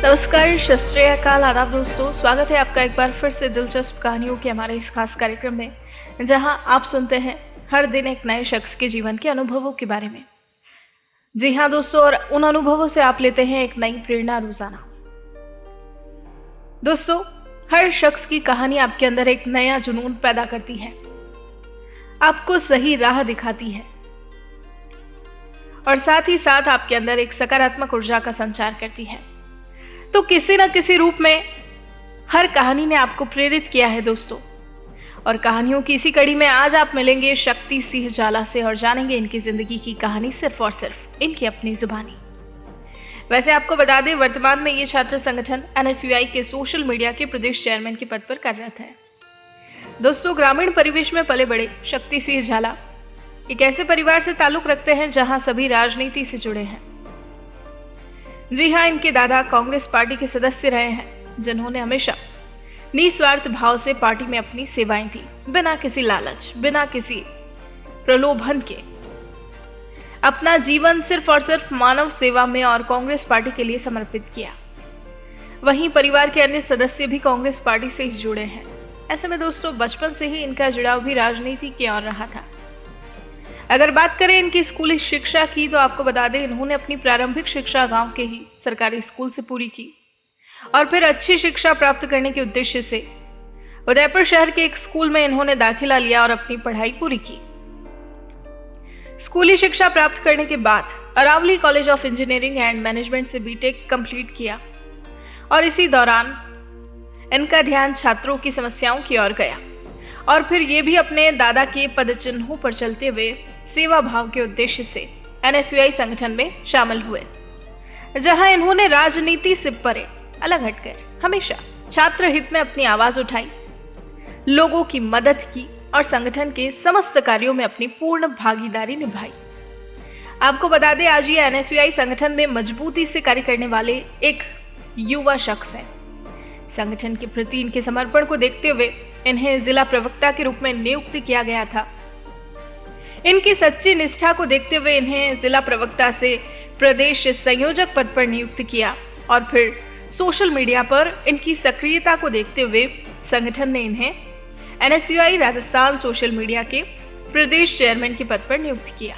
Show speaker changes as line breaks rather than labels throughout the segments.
नमस्कार, सत श्री अकाल, आदाब दोस्तों। स्वागत है आपका एक बार फिर से दिलचस्प कहानियों के हमारे इस खास कार्यक्रम में, जहां आप सुनते हैं हर दिन एक नए शख्स के जीवन के अनुभवों के बारे में। जी हाँ दोस्तों, और उन अनुभवों से आप लेते हैं एक नई प्रेरणा रोजाना। दोस्तों, हर शख्स की कहानी आपके अंदर एक नया जुनून पैदा करती है, आपको सही राह दिखाती है और साथ ही साथ आपके अंदर एक सकारात्मक ऊर्जा का संचार करती है। तो किसी न किसी रूप में हर कहानी ने आपको प्रेरित किया है दोस्तों। और कहानियों की इसी कड़ी में आज आप मिलेंगे शक्ति सिंह जाला से और जानेंगे इनकी जिंदगी की कहानी सिर्फ और सिर्फ इनकी अपनी जुबानी। वैसे आपको बता दें, वर्तमान में ये छात्र संगठन NSUI के सोशल मीडिया के प्रदेश चेयरमैन के पद पर कार्यरत है। दोस्तों, ग्रामीण परिवेश में पले बड़े शक्ति सिंह जाला एक ऐसे परिवार से ताल्लुक रखते हैं जहां सभी राजनीति से जुड़े हैं। जी हाँ, इनके दादा कांग्रेस पार्टी के सदस्य रहे हैं, जिन्होंने हमेशा निस्वार्थ भाव से पार्टी में अपनी सेवाएं दी, बिना किसी लालच, बिना किसी प्रलोभन के। अपना जीवन सिर्फ और सिर्फ मानव सेवा में और कांग्रेस पार्टी के लिए समर्पित किया। वहीं परिवार के अन्य सदस्य भी कांग्रेस पार्टी से ही जुड़े हैं। ऐसे में दोस्तों, बचपन से ही इनका जुड़ाव भी राजनीति की ओर रहा था। अगर बात करें इनकी स्कूली शिक्षा की, तो आपको बता दें, इन्होंने अपनी प्रारंभिक शिक्षा गांव के ही सरकारी स्कूल से पूरी की और फिर अच्छी शिक्षा प्राप्त करने के उद्देश्य से उदयपुर शहर के एक स्कूल में इन्होंने दाखिला लिया और अपनी पढ़ाई पूरी की। स्कूली शिक्षा प्राप्त करने के बाद Aravali college of engineering and management से BTech कंप्लीट किया और इसी दौरान इनका ध्यान छात्रों की समस्याओं की ओर गया और फिर ये भी अपने दादा के पद चिन्हों पर चलते हुए सेवा भाव के उद्देश्य से NSUI संगठन में शामिल हुए, जहां इन्होंने राजनीति से परे अलग हटकर हमेशा छात्र हित में अपनी आवाज उठाई, लोगों की मदद की और संगठन के समस्त कार्यों में अपनी पूर्ण भागीदारी निभाई। आपको बता दें, आज ये NSUI संगठन में मजबूती से कार्य करने वाले एक युवा शख्स हैं। संगठन के प्रति इनके समर्पण को देखते हुए इन्हें जिला प्रवक्ता के रूप में नियुक्त किया गया था। इनकी सच्ची निष्ठा को देखते हुए इन्हें जिला प्रवक्ता से प्रदेश संयोजक पद पर नियुक्त किया और फिर सोशल मीडिया पर इनकी सक्रियता को देखते हुए संगठन ने इन्हें NSUI राजस्थान सोशल मीडिया के प्रदेश चेयरमैन के पद पर नियुक्त किया।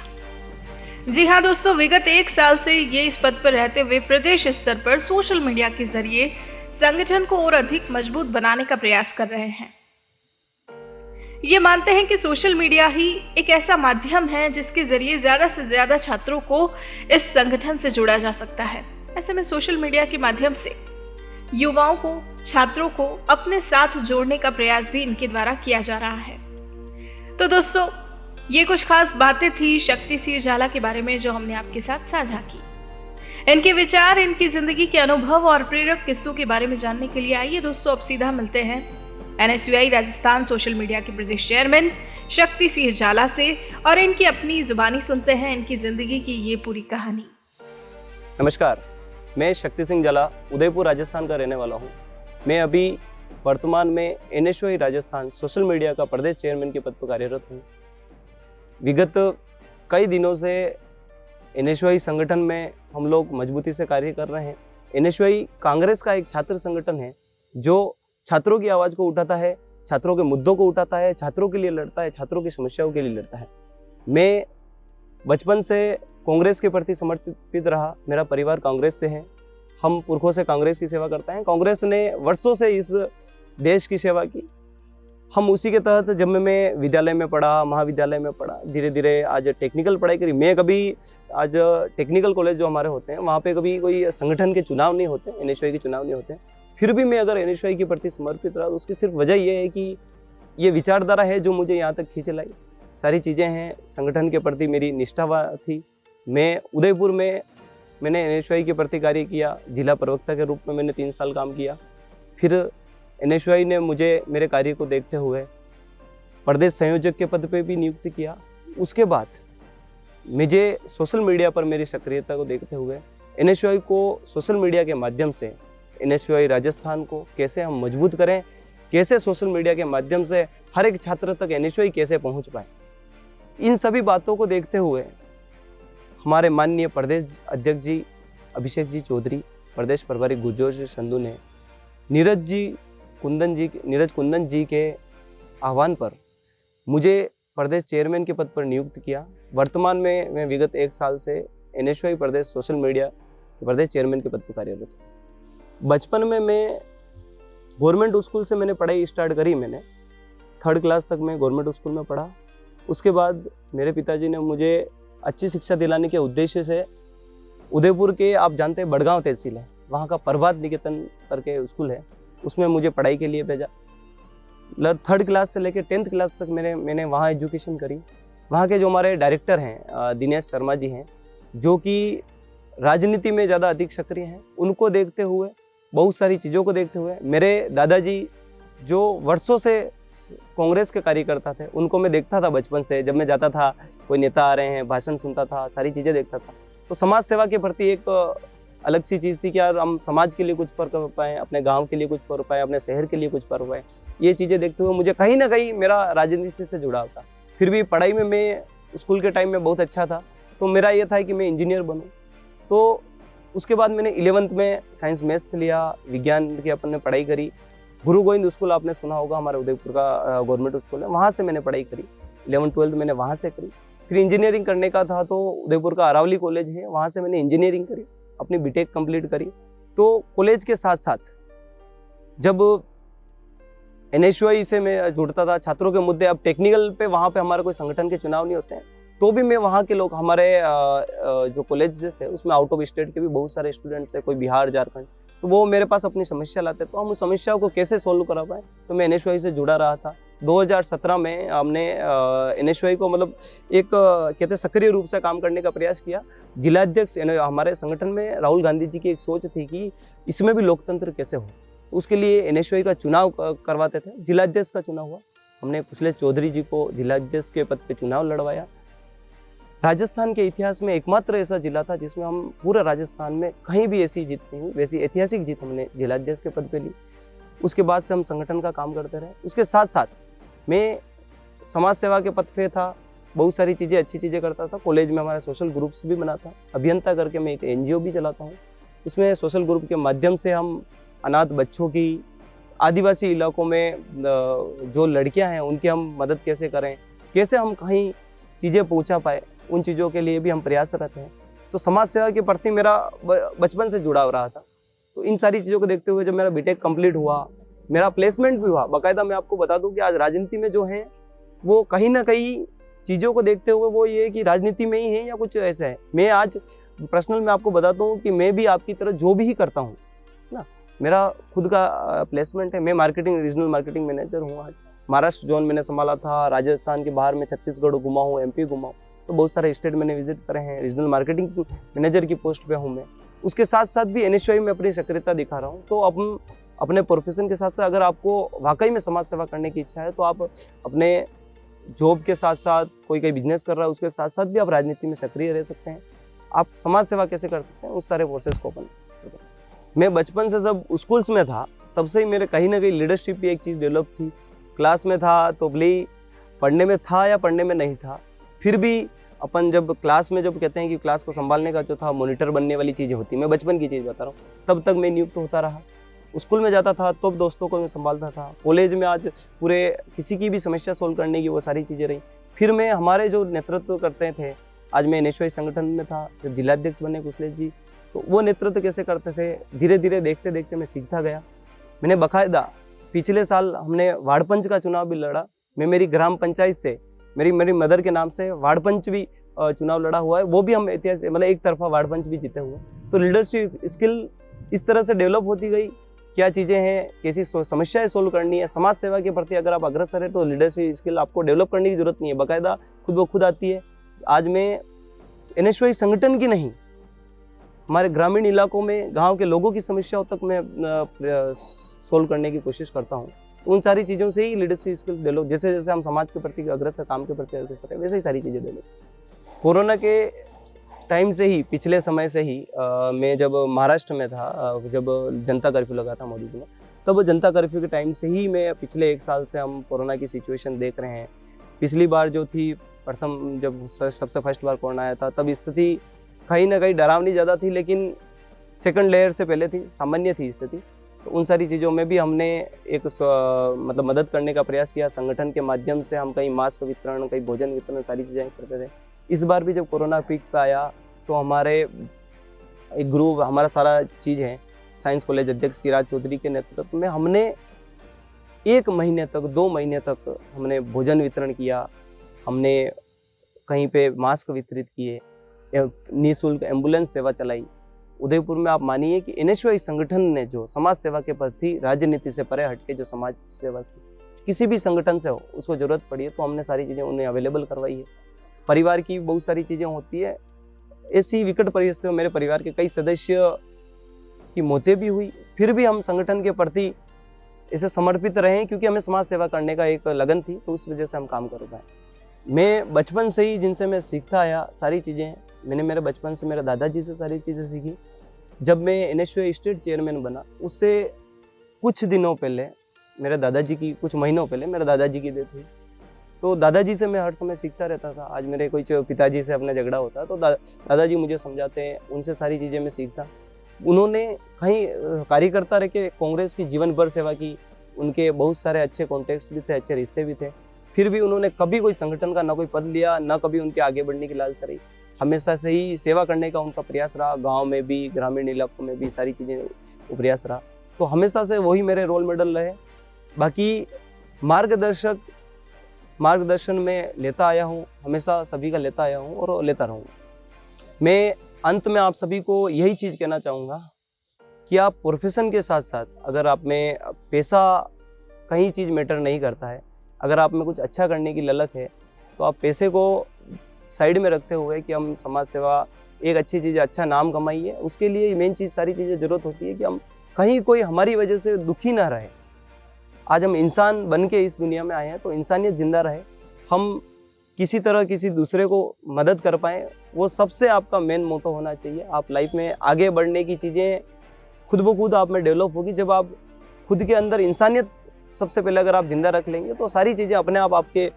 जी हाँ दोस्तों, विगत 1 साल से ये इस पद पर रहते हुए प्रदेश स्तर पर सोशल मीडिया के जरिए संगठन को और अधिक मजबूत बनाने का प्रयास कर रहे हैं। ये मानते हैं कि सोशल मीडिया ही एक ऐसा माध्यम है जिसके जरिए ज्यादा से ज्यादा छात्रों को इस संगठन से जोड़ा जा सकता है। ऐसे में सोशल मीडिया के माध्यम से युवाओं को, छात्रों को अपने साथ जोड़ने का प्रयास भी इनके द्वारा किया जा रहा है। तो दोस्तों, ये कुछ खास बातें थी शक्ति सिंह जाला के बारे में जो हमने आपके साथ साझा की। इनके विचार, इनकी जिंदगी के अनुभव और प्रेरक किस्सों के बारे में जानने के लिए आइए दोस्तों, अब सीधा मिलते हैं NSUI राजस्थान सोशल मीडिया के प्रदेश चेयरमैन शक्ति सिंह जाला से और इनकी अपनी जुबानी सुनते हैं इनकी जिंदगी की ये पूरी कहानी।
नमस्कार, मैं शक्ति सिंह जाला उदयपुर राजस्थान का रहने वाला हूँ। मैं अभी वर्तमान में NSUI राजस्थान सोशल मीडिया का प्रदेश चेयरमैन के पद पर कार्यरत हूँ। विगत कई दिनों से NSUI संगठन में हम लोग मजबूती से कार्य कर रहे हैं। NSUI कांग्रेस का एक छात्र संगठन है जो छात्रों की आवाज़ को उठाता है, छात्रों के मुद्दों को उठाता है, छात्रों के लिए लड़ता है, छात्रों की समस्याओं के लिए लड़ता है। मैं बचपन से कांग्रेस के प्रति समर्पित रहा। मेरा परिवार कांग्रेस से है। हम पुरखों से कांग्रेस की सेवा करते हैं। कांग्रेस ने वर्षों से इस देश की सेवा की। हम उसी के तहत जब मैं विद्यालय में पढ़ा, महाविद्यालय में पढ़ा, धीरे धीरे आज टेक्निकल पढ़ाई करी। मैं कभी आज टेक्निकल कॉलेज जो हमारे होते हैं वहाँ पे कभी कोई संगठन के चुनाव नहीं होते, NSUI के चुनाव नहीं होते। फिर भी मैं अगर NSUI के प्रति समर्पित रहा तो उसकी सिर्फ वजह ये है कि ये विचारधारा है जो मुझे यहाँ तक खींच लाई। सारी चीज़ें हैं, संगठन के प्रति मेरी निष्ठा थी। मैं उदयपुर में मैंने NSUI के प्रति कार्य किया। जिला प्रवक्ता के रूप में मैंने 3 साल काम किया। फिर NSUI ने मुझे मेरे कार्य को देखते हुए प्रदेश संयोजक के पद पे भी नियुक्त किया। उसके बाद मुझे सोशल मीडिया पर मेरी सक्रियता को देखते हुए NSUI को सोशल मीडिया के माध्यम से NSUI राजस्थान को कैसे हम मजबूत करें, कैसे सोशल मीडिया के माध्यम से हर एक छात्र तक NSUI कैसे पहुंच पाए, इन सभी बातों को देखते हुए हमारे माननीय प्रदेश अध्यक्ष जी अभिषेक जी चौधरी प्रदेश प्रभारी गुरजोश संधू ने नीरज कुंदन जी के आह्वान पर मुझे प्रदेश चेयरमैन के पद पर नियुक्त किया। वर्तमान में मैं विगत 1 साल से NSY प्रदेश सोशल मीडिया के प्रदेश चेयरमैन के पद पर कार्यरत हूँ। बचपन में मैं गवर्नमेंट स्कूल से मैंने पढ़ाई स्टार्ट करी। मैंने 3rd क्लास तक मैं गवर्नमेंट स्कूल में पढ़ा। उसके बाद मेरे पिताजी ने मुझे अच्छी शिक्षा दिलाने के उद्देश्य से उदयपुर के, आप जानते हैं, बड़गांव तहसील है, वहाँ का प्रभात निकेतन करके स्कूल है, उसमें मुझे पढ़ाई के लिए भेजा। 3rd क्लास से लेकर 10th क्लास तक मैंने वहाँ एजुकेशन करी। वहाँ के जो हमारे डायरेक्टर हैं दिनेश शर्मा जी हैं, जो कि राजनीति में ज़्यादा अधिक सक्रिय हैं, उनको देखते हुए, बहुत सारी चीज़ों को देखते हुए, मेरे दादाजी जो वर्षों से कांग्रेस के कार्यकर्ता थे, उनको मैं देखता था बचपन से। जब मैं जाता था, कोई नेता आ रहे हैं, भाषण सुनता था, सारी चीज़ें देखता था। तो समाज सेवा के प्रति एक अलग सी चीज़ थी कि यार हम समाज के लिए कुछ कर पाएँ, अपने गांव के लिए कुछ कर पाएँ, अपने शहर के लिए कुछ कर पाएँ। ये चीज़ें देखते हुए मुझे कहीं ना कहीं मेरा राजनीति से जुड़ाव था। फिर भी पढ़ाई में मैं स्कूल के टाइम में बहुत अच्छा था, तो मेरा ये था कि मैं इंजीनियर बनूँ। तो उसके बाद मैंने 11th में साइंस मैथ्स लिया, विज्ञान की अपन ने पढ़ाई करी। गुरु गोविंद स्कूल आपने सुना होगा, हमारे उदयपुर का गवर्नमेंट स्कूल है, वहाँ से मैंने पढ़ाई करी। 11th-12th मैंने वहाँ से करी। फिर इंजीनियरिंग करने का था तो उदयपुर का अरावली कॉलेज है, वहाँ से मैंने इंजीनियरिंग करी, अपनी बीटेक कंप्लीट करी। तो कॉलेज के साथ साथ जब NSY से मैं जुड़ता था, छात्रों के मुद्दे, अब टेक्निकल पे वहाँ पे हमारे कोई संगठन के चुनाव नहीं होते हैं, तो भी मैं वहाँ के लोग, हमारे जो कॉलेजेस है उसमें आउट ऑफ स्टेट के भी बहुत सारे स्टूडेंट्स हैं, कोई बिहार, झारखंड, तो वो मेरे पास अपनी समस्या लाते, तो हम उस समस्याओं को कैसे सोल्व करा पाए, तो मैं NSY से जुड़ा रहा था। 2017 में हमने NSY को मतलब एक कहते हैं सक्रिय रूप से काम करने का प्रयास किया। जिलाध्यक्ष हमारे संगठन में राहुल गांधी जी की एक सोच थी कि इसमें भी लोकतंत्र कैसे हो, उसके लिए NSY का चुनाव करवाते थे। जिलाध्यक्ष का चुनाव हुआ, हमने कुशलेश चौधरी जी को जिलाध्यक्ष के पद पे चुनाव लड़वाया। राजस्थान के इतिहास में एकमात्र ऐसा जिला था जिसमें हम पूरे राजस्थान में कहीं भी ऐसी जीत नहीं हुई, वैसी ऐतिहासिक जीत हमने जिलाध्यक्ष के पद पे ली। उसके बाद से हम संगठन का काम करते रहे। उसके साथ साथ मैं समाज सेवा के पद पे था, बहुत सारी चीज़ें, अच्छी चीज़ें करता था। कॉलेज में हमारे सोशल ग्रुप्स भी बनाता, अभियंता करके मैं एक NGO भी चलाता हूँ। उसमें सोशल ग्रुप के माध्यम से हम अनाथ बच्चों की, आदिवासी इलाकों में जो लड़कियां हैं उनकी हम मदद कैसे करें, कैसे हम कहीं चीज़ें पहुंचा पाए, उन चीज़ों के लिए भी हम प्रयासरत हैं। तो समाज सेवा के प्रति मेरा बचपन से जुड़ाव रहा था। तो इन सारी चीज़ों को देखते हुए जब मेरा बीटेक कंप्लीट हुआ, मेरा प्लेसमेंट भी हुआ। बाकायदा मैं आपको बता दूं कि आज राजनीति में जो है वो कहीं ना कहीं चीज़ों को देखते हुए वो ये कि राजनीति में ही है या कुछ ऐसा है। मैं आज पर्सनल में आपको बताता हूँ कि मैं भी आपकी तरह जो भी करता हूँ ना, मेरा खुद का प्लेसमेंट है। मैं मार्केटिंग, रीजनल मार्केटिंग मैनेजर हूँ। आज महाराष्ट्र जोन मैंने संभाला था, राजस्थान के बाहर में छत्तीसगढ़ घुमा हूँ, MP घुमा हूँ, तो बहुत सारे स्टेट मैंने विजिट करे हैं। रीजनल मार्केटिंग मैनेजर की पोस्ट पे हूँ मैं। उसके साथ साथ भी NSY में अपनी सक्रियता दिखा रहा हूँ। तो अब अपने प्रोफेशन के साथ साथ अगर आपको वाकई में समाज सेवा करने की इच्छा है तो आप अपने जॉब के साथ साथ, कोई बिजनेस कर रहा है उसके साथ साथ भी आप राजनीति में सक्रिय रह सकते हैं। आप समाज सेवा कैसे कर सकते हैं, उस सारे प्रोसेस को अपन। मैं बचपन से जब स्कूल्स में था तब से ही मेरे कहीं ना कहीं लीडरशिप की एक चीज़ डेवलप थी। क्लास में था तो भले ही पढ़ने में था या पढ़ने में नहीं था, फिर भी अपन जब क्लास में, जब कहते हैं कि क्लास को संभालने का जो था, मॉनिटर बनने वाली चीज़ें होती, मैं बचपन की चीज़ बता रहा हूँ, तब तक मैं नियुक्त होता रहा। स्कूल में जाता था तो दोस्तों को मैं संभालता था। कॉलेज में आज पूरे किसी की भी समस्या सोल्व करने की वो सारी चीज़ें रही। फिर मैं, हमारे जो नेतृत्व करते थे, आज मैं NSY संगठन में था, जब जिलाध्यक्ष बने कुशलेश जी, तो वो नेतृत्व कैसे करते थे, धीरे धीरे देखते देखते मैं सीखता गया। मैंने बाकायदा पिछले साल हमने वार्ड पंच का चुनाव भी लड़ा। मैं मेरी ग्राम पंचायत से, मेरी मदर के नाम से वार्ड पंच भी चुनाव लड़ा हुआ है। वो भी हम इतिहास मतलब एक तरफा वार्ड पंच भी जीते हुए। तो लीडरशिप स्किल इस तरह से डेवलप होती गई, क्या चीज़ें हैं, कैसी समस्याएं सोल्व करनी है। समाज सेवा के प्रति अगर आप अग्रसर है तो लीडरशिप स्किल आपको डेवलप करने की जरूरत नहीं है, बाकायदा खुद ब खुद आती है। आज मैं NSY संगठन की नहीं, हमारे ग्रामीण इलाकों में गांव के लोगों की समस्याओं तक मैं सोल्व करने की कोशिश करता हूं। उन सारी चीज़ों से ही लीडरशिप स्किल डेवलप, जैसे जैसे हम समाज के प्रति अग्रसर, काम के प्रति अग्रसर है, वैसे ही सारी चीज़ें डेवलप। कोरोना के टाइम से ही, पिछले समय से ही मैं जब महाराष्ट्र में था, जब जनता कर्फ्यू लगा था मोदी जी ने, तब जनता कर्फ्यू के टाइम से ही मैं, पिछले 1 साल से हम कोरोना की सिचुएशन देख रहे हैं। पिछली बार जो थी, प्रथम जब सबसे फर्स्ट बार कोरोना आया था, तब स्थिति कहीं ना कहीं डरावनी ज़्यादा थी, लेकिन सेकंड लेयर से पहले थी, सामान्य थी स्थिति। तो उन सारी चीज़ों में भी हमने एक मतलब मदद करने का प्रयास किया। संगठन के माध्यम से हम कहीं मास्क वितरण, कहीं भोजन वितरण, सारी चीज़ें करते थे। इस बार भी जब कोरोना पीक पे आया तो हमारे एक ग्रुप, हमारा सारा चीज़ है, साइंस कॉलेज अध्यक्ष चिराग चौधरी के नेतृत्व में हमने 1 महीने तक, 2 महीने तक हमने भोजन वितरण किया। हमने कहीं पे मास्क वितरित किए, निःशुल्क एम्बुलेंस सेवा चलाई। उदयपुर में आप मानिए कि NSY संगठन ने जो समाज सेवा के प्रति राजनीति से परे हटके जो समाज सेवा की, किसी भी संगठन से हो, उसको जरूरत पड़ी है तो हमने सारी चीज़ें उन्हें अवेलेबल करवाई है। परिवार की बहुत सारी चीज़ें होती है, ऐसी विकट परिस्थितियों में मेरे परिवार के कई सदस्य की मौतें भी हुई, फिर भी हम संगठन के प्रति ऐसे समर्पित रहे क्योंकि हमें समाज सेवा करने का एक लगन थी, तो उस वजह से हम काम कर पाए। मैं बचपन से ही जिनसे मैं सीखता आया सारी चीज़ें, मैंने मेरे बचपन से मेरे दादाजी से सारी चीज़ें सीखी। जब मैं NSY स्टेट चेयरमैन बना, उससे कुछ दिनों पहले मेरे दादाजी की, कुछ महीनों पहले मेरे दादाजी की डेथ हुई। तो दादाजी से मैं हर समय सीखता रहता था। आज मेरे कोई पिताजी से अपना झगड़ा होता तो दादाजी मुझे समझाते हैं, उनसे सारी चीज़ें मैं सीखता। उन्होंने कहीं कार्यकर्ता रह के कांग्रेस की जीवन भर सेवा की, उनके बहुत सारे अच्छे कॉन्टेक्ट्स भी थे, अच्छे रिश्ते भी थे, फिर भी उन्होंने कभी कोई संगठन का ना कोई पद लिया, ना कभी उनके आगे बढ़ने की लालसा रही। हमेशा से ही सेवा करने का उनका प्रयास रहा, गांव में भी, ग्रामीण इलाकों में भी सारी चीज़ें प्रयास रहा। तो हमेशा से वही मेरे रोल मॉडल रहे। बाकी मार्गदर्शन में लेता आया हूँ, हमेशा सभी का लेता आया हूँ और लेता रहूँगा। मैं अंत में आप सभी को यही चीज़ कहना चाहूँगा कि आप प्रोफेशन के साथ साथ, अगर आप में पैसा कहीं चीज़ मैटर नहीं करता है, अगर आप में कुछ अच्छा करने की ललक है, तो आप पैसे को साइड में रखते हुए कि हम समाज सेवा एक अच्छी चीज़, अच्छा नाम कमाइए, उसके लिए मेन चीज़, सारी चीज़ें ज़रूरत होती है कि हम कहीं कोई हमारी वजह से दुखी ना रहे। आज हम इंसान बन के इस दुनिया में आए हैं तो इंसानियत जिंदा रहे, हम किसी तरह किसी दूसरे को मदद कर पाएँ, वो सबसे आपका मेन मोटो होना चाहिए। आप लाइफ में आगे बढ़ने की चीज़ें खुद ब खुद आप में डेवलप होगी। जब आप खुद के अंदर इंसानियत सबसे पहले अगर आप जिंदा रख लेंगे तो सारी चीज़ें अपने आप आपके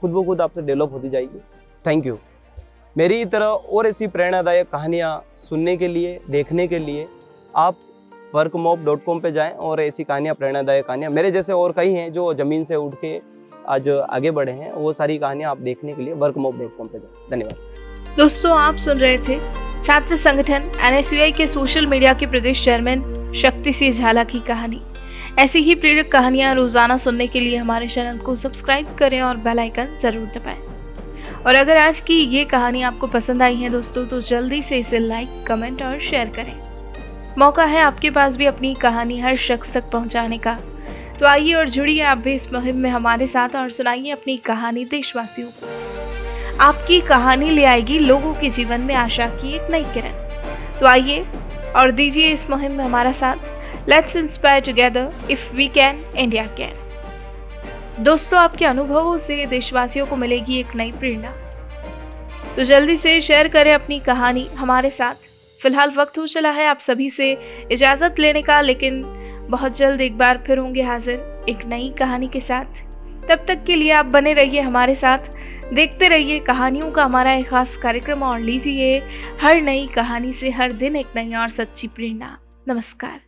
खुद ब खुद आपसे डेवलप होती जाएगी। Thank you. मेरी तरह और ऐसी प्रेरणादायक कहानियाँ सुनने के लिए, देखने के लिए आप workmob.com पे जाएं और ऐसी कहानियाँ, प्रेरणादायक कहानियाँ, मेरे जैसे और कई हैं जो ज़मीन से उठ के आज आगे बढ़े हैं, वो सारी कहानियाँ आप देखने के लिए workmob.com पे जाएं। धन्यवाद।
दोस्तों, आप सुन रहे थे छात्र संगठन NSY के सोशल मीडिया के प्रदेश चेयरमैन शक्ति सिंह झाला की कहानी। ऐसी ही प्रेरक कहानियाँ रोजाना सुनने के लिए हमारे चैनल को सब्सक्राइब करें और बेल आइकन जरूर दबाएं। और अगर आज की ये कहानी आपको पसंद आई है दोस्तों, तो जल्दी से इसे लाइक, कमेंट और शेयर करें। मौका है आपके पास भी अपनी कहानी हर शख्स तक पहुंचाने का। तो आइए और जुड़िए आप भी इस मुहिम में हमारे साथ और सुनाइए अपनी कहानी देशवासियों को। आपकी कहानी ले आएगी लोगों के जीवन में आशा की एक नई किरण। तो आइए और दीजिए इस मुहिम में हमारा साथ। Let's inspire together, if we can, India can. दोस्तों, आपके अनुभवों से देशवासियों को मिलेगी एक नई प्रेरणा। तो जल्दी से शेयर करें अपनी कहानी हमारे साथ। फिलहाल वक्त हो चला है आप सभी से इजाज़त लेने का, लेकिन बहुत जल्द एक बार फिर होंगे हाजिर एक नई कहानी के साथ। तब तक के लिए आप बने रहिए हमारे साथ, देखते रहिए कहानियों का हमारा एक खास कार्यक्रम और लीजिए हर नई कहानी से हर दिन एक नई और सच्ची प्रेरणा। नमस्कार।